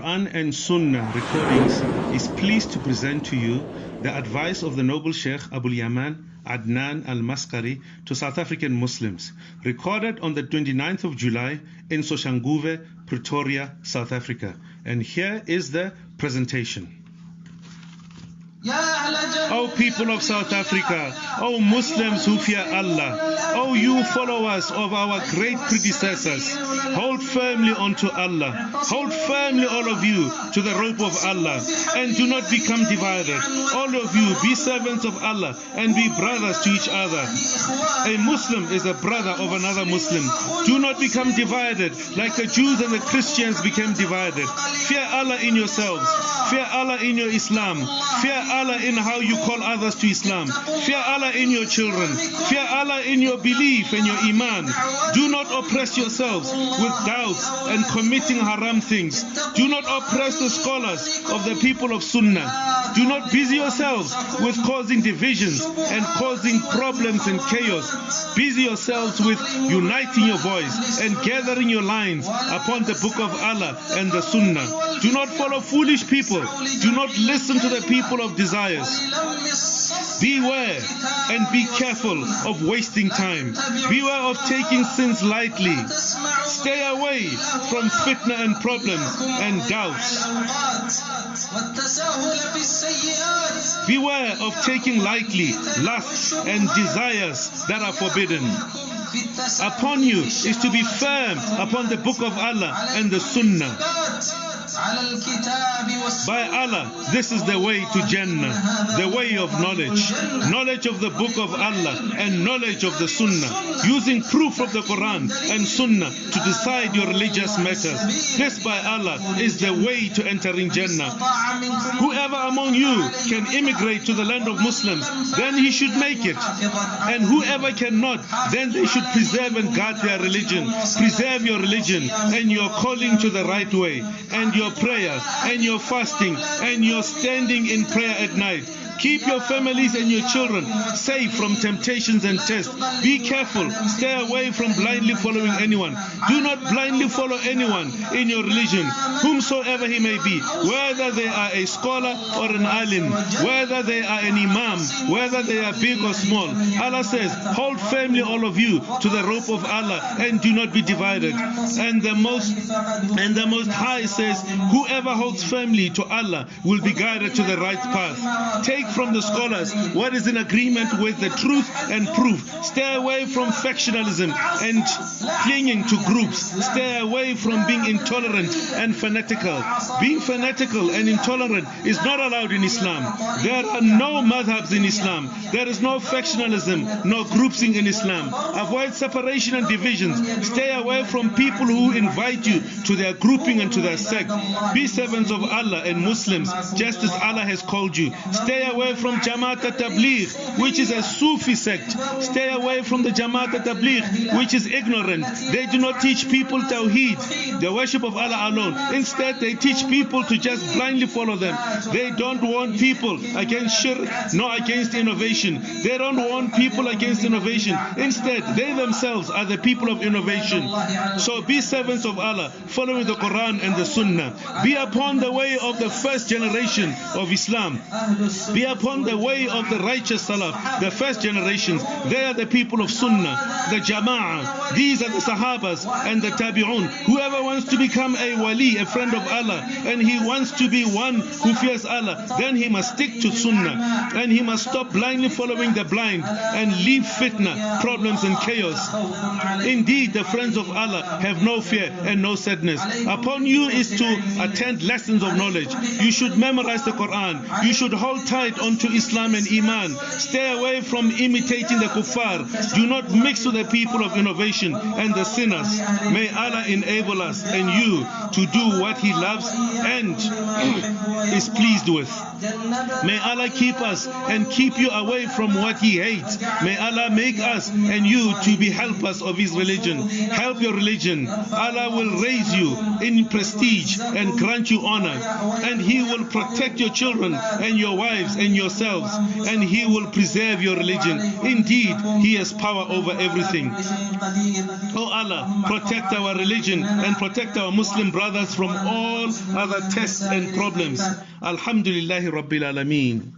Quran and Sunnah recordings is pleased to present to you the advice of the Noble Sheikh Abul-YAMAAN, Adnan Al-MASQARY to South African Muslims, recorded on the 29th of July in SOSHANGUVE, Pretoria, South Africa. And here is the presentation. O people of South Africa, O Muslims who fear Allah, O you followers of our great predecessors, hold firmly onto Allah, hold firmly all of you to the rope of Allah, and do not become divided. All of you be servants of Allah and be brothers to each other. A Muslim is a brother of another Muslim. Do not become divided like the Jews and the Christians became divided. Fear Allah in yourselves. Fear Allah in your Islam. Fear Allah in how you call others to Islam. Fear Allah in your children. Fear Allah in your belief and your iman. Do not oppress yourselves with doubts and committing haram things. Do not oppress the scholars of the people of Sunnah. Do not busy yourselves with causing divisions and causing problems and chaos. Busy yourselves with uniting your voice and gathering your lines upon the book of Allah and the Sunnah. Do not follow foolish people. Do not listen to the people of desires. Beware and be careful of wasting time. Beware of taking sins lightly. Stay away from fitna and problems and doubts. Beware of taking lightly lusts and desires that are forbidden. Upon you is to be firm upon the book of Allah and the Sunnah. By Allah, this is the way to Jannah, the way of knowledge. Knowledge of the book of Allah and knowledge of the Sunnah, using proof of the Quran and Sunnah to decide your religious matters. This, by Allah, is the way to entering Jannah. Whoever among you can immigrate to the land of Muslims, then he should make it. And whoever cannot, then they should preserve and guard their religion. Preserve your religion and your calling to the right way, and your prayer and your fasting and your standing in prayer at night. Keep your families and your children safe from temptations and tests. Be careful. Stay away from blindly following anyone. Do not blindly follow anyone in your religion, whomsoever he may be, whether they are a scholar or an alim, whether they are an imam, whether they are big or small. Allah says, hold firmly all of you to the rope of Allah and do not be divided. And the Most High says, whoever holds firmly to Allah will be guided to the right path. Take from the scholars what is in agreement with the truth and proof. Stay away from factionalism and clinging to groups. Stay away from being intolerant and fanatical. Being fanatical and intolerant is not allowed in Islam. There are no madhabs in Islam. There is no factionalism, no grouping in Islam. Avoid separation and divisions. Stay away from people who invite you to their grouping and to their sect. Be servants of Allah and Muslims just as Allah has called you. Stay away from Jamaat al-Tabligh, which is a Sufi sect. Stay away from the Jamaat al-Tabligh, which is ignorant. They do not teach people Tawheed, the worship of Allah alone. Instead, they teach people to just blindly follow them. They don't warn people against shirk, nor against innovation. They don't warn people against innovation. Instead, they themselves are the people of innovation. So be servants of Allah, following the Quran and the Sunnah. Be upon the way of the first generation of Islam. Be upon the way of the righteous Salaf, the first generations. They are the people of Sunnah, the Jama'ah. These are the Sahabas and the Tabi'un. Whoever wants to become a wali, a friend of Allah, and he wants to be one who fears Allah, then he must stick to Sunnah, and he must stop blindly following the blind and leave fitna, problems and chaos. Indeed, the friends of Allah have no fear and no sadness. Upon you is to attend lessons of knowledge. You should memorize the Quran. You should hold tight onto Islam and Iman. Stay away from imitating the kuffar. Do not mix with the people of innovation and the sinners. May Allah enable us and you to do what He loves and is pleased with. May Allah keep us and keep you away from what He hates. May Allah make us and you to be helpers of His religion. Help your religion. Allah will raise you in prestige and grant you honor, and He will protect your children and your wives and yourselves, and He will preserve your religion. Indeed, He has power over everything. everything. Oh Allah, protect our religion and protect our Muslim brothers from all other tests and problems. Alhamdulillahi Rabbil Alameen.